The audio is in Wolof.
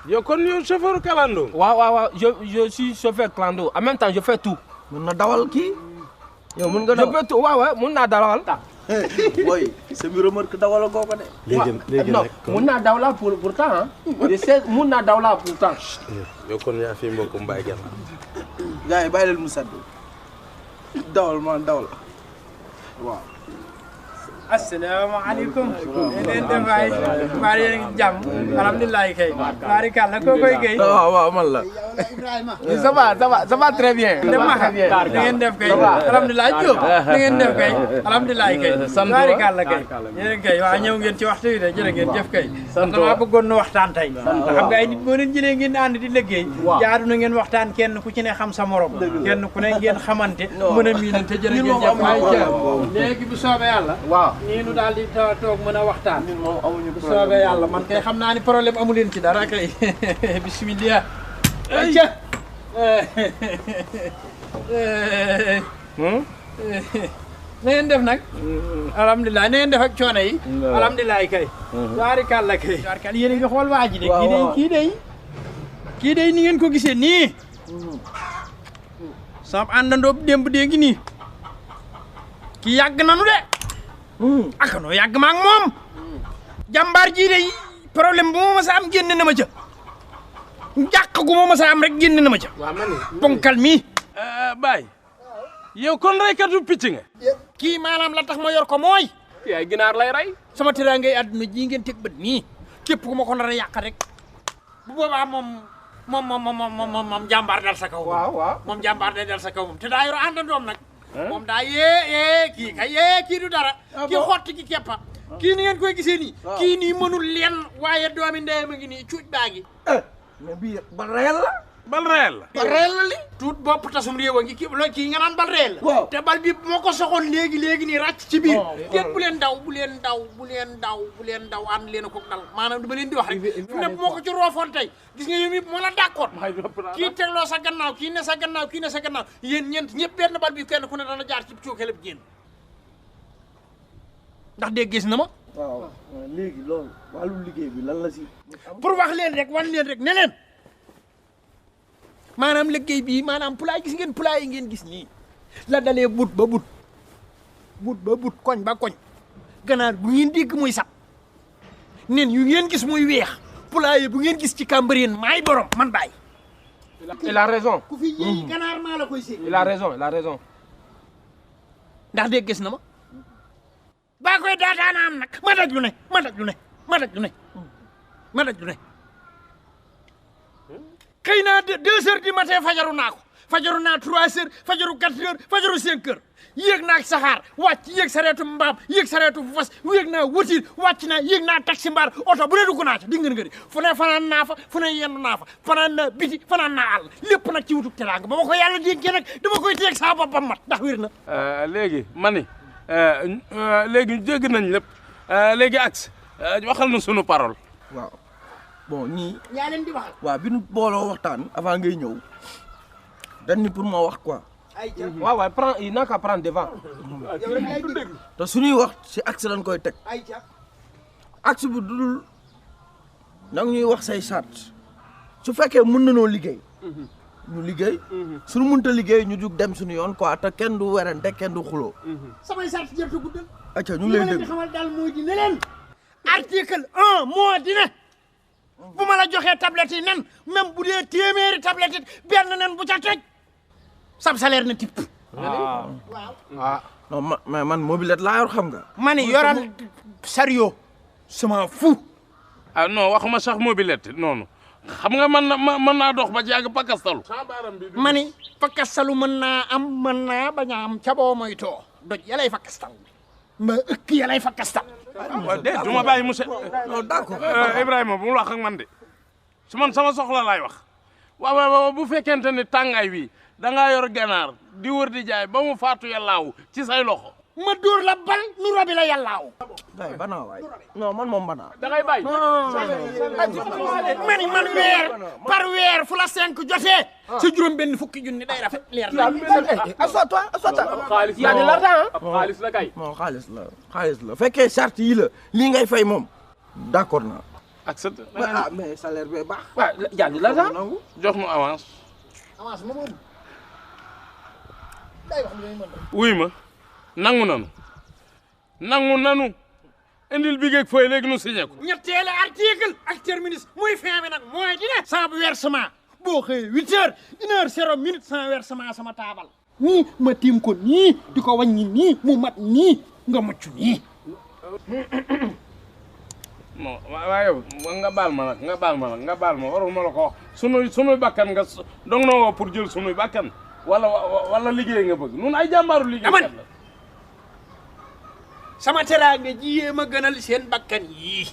yow kon yow chauffeur clando. waaw je suis chauffeur clando en même temps je fais tout. mën na dawal kii. yow mën nga je fais tout waaw mën naa dawal. boy sa bi remarque dawal ko ko de. léegi non nag mën naa daw la pourtant ah. je sais mën naa daw la pourtant. yow kon yaa fi mbokk Mbaye Guèye. gars yi bàyyi leen mu sedd dawal man dawal waaw. asalaamaaleykum. ngeen def waay maa ngi leen di jàmm. alhamdulilah kay. barikàlla koo koy Guèye. waaw man la. ça va très bien. da ngeen def kay. alhamdulilah Diop. da ngeen def kay. alhamdulilah kay. barikàlla kay. yéen kay waaw ñëw ngeen ci waxtu wi de jërë ngeen jëf kay. dama bëggoon nu waxtaan tey. xam nga ay nit boo leen jëlee ngeen ànd di liggéey. jaadu na ngeen waxtaan kenn ku ci ne xam sa morom. kenn ku ne ngeen xamante. mën a miinante jërë ngeen jëf. léegi bu soobee yàlla. waaw. nii nu daal di toog mën a waxtaan. bu soobee yàlla man kay xam naa ni problème amu leen ci dara kay bismillah. ayca. na ngeen def nag. alhamdulilah na ngeen def ak coono yi. alhamdulilah kay. baarikàlla kay. baarikàlla yéen a ngi xool waa ji de. kii day ni ngeen ko gisee nii. sama àndandoo démb dee ngi nii. kii yàgg nanu de. aka noo yàgg ma ak moom. jàmbaar jii de problème bu ma mës a am génne na ma ca. njàq gu ma mës a am rek génne na ma ca. waaw man ponkal mi. Baye yow kon reykatu picc nga. kii maanaam la tax ma yor ko mooy. yaay ginaar lay rey. sama teraangay àdduna ji ngeen teg bët nii. képp ku ma ko nar a yàq rek. bu boobaa moom jàmbaar dal sa kaw. waaw. moom jàmbaar day dal sa kaw moom te daa yor àndandoom nag. moom daa yee kii du dara. kii xotti ki keppa. kii ni ngeen koy gisee nii. kii nii mënul leen waaye doomi ndeyam a ngi nii cuuj baa ngi. mais bii ba réel la. bal reyal la. bal réel la li. tuut bopp tasum réew a ngi kii nga naan bal réel la. waaw te bal bi moo ko soxoon léegi nii ràcc ci biir. déet bu leen daw ànd leen ko dal maanaam dama leen di wax rek. fu ne moo ko ci roofoon tey gis nga yow mi moo la d'accord. kii tegloo sa gannaaw kii ne sa gannaaw kii ne sa gannaaw yéen ñeent ñëpp benn bal bi kenn ku ne dana jaar ci cuukale bi génn ndax dégg gis na ma. waaw léegi loolu wàllu liggéey bi lan la si. pour wax leen rek wan leen rek ne leen maanaam liggéey bii maanaam pulaay gis ngeen pulaay yi ngeen gis nii la dalee but ba but koñ ba koñ ganaar bu ngeen dégg muy sab nen yu ngeen gis muy weex pulaay bu ngeen gis ci Cambérène maay borom man Baye. il a raison. ku fi yéey ganaar maa la koy séen. il a raison. ndax dégg gis na ma baa koy daataana am nag ma daj lu ne xëy naa 2 heures du matin fajaru naa ko fajaru naa 3 heures fajaru 4 heures fajaru 5 heures yéeg naa saxaar wàcc yéeg sareetu mbaam yéeg sareetu fas yéeg naa voiture wàcc naa yéeg naa taxi mbaar oto bu ne dugg naa ca di ngeen fu ne fanaan naa fa fu ne yendu naa fa fanaan naa biti fanaan naa àll lépp nag ci wutub teraanga ba ma ko yàlla dénkee nag dama koy teeg saa boppam mat ndax wér na. léegi mani léegi jégg nañ lépp léegi axe waxal na sunu parole. waaw bon ñii. yaa leen di waxal. waaw bi nu booloo waxtaan avant ngay ñëw dañ ni pour ma wax quoi. waaw prend il n'a qu'à prendre devant. te suñuy wax si axe lañ koy teg. axe bu dul nag ñuy wax say charte su fekkee mën nañoo liggéey. ñu liggéey. suñu mënta liggéey ñu jug dem suñu yoon quoi te kenn du werante kenn du xuloo. samay sart jërtu guddal. acca ñu ngi lay li ma leen di dégg. xamal daal moo di ne leen. article 1 moo di ne bu ma la joxee tablette yi nen même bu dee téeméeri tablette it benn nen bu ca teg sab salaire na tipp. non mais man mobilette laa yor xam nga. ma ni yoral sariyo sama fu. ah non waxuma sax mobilette noonu xam nga mën naa dox ba jàgg pakastalu. ma ni fakkastalu mën naa am mën naa bañ a am ca boo moytoo doj yalay fakkastal mba ëkk yalay fakkastal. waaw de du ma bàyyi monsieur. non d'accord. Ibrahima bu mu wax ak man de su man sama soxla laay wax waaw bu fekkente ni tàngaay wi da ngaa yor ganaar di wër di jaay ba mu faatu yàllaaw ci say loxo. ma dóor la bal nu robi la yàllaaw. day banaa waay non man moom banaa. da ngay bàyyi. man weer par weer fu la 5 jotee. sa juróom benn fukki junni day rafet leer na. assois-toi. xaalis y a de l'argent xaalis la kay. non xaalis la fekkee charte yi la lii ngay fay moom d'accord naa accepté ah mais salaire bee baax. waaw jàll la sax. nangu. jox nu avance avance moom day wax li mën wuy ma nangu nanu indil bi geeg fooy léegi nu signé ko ñetteelu article ak terminus muy fin bi nag mooy dina sans versement boo xëyee 8 heures 1 heure 0 minute sans versement sama taabal nii ma tiim ko nii di ko wàññi nii mu mat nii nga mucc nii non waaye yow nga baal ma waruma la ko wax sunuy bakkan nga dong na woo pour jël sunuy bakkan wala liggéey nga bëgg nun ay jàmbaaru liggéey sama teraanga ji yee ma gënal seen bakkan yii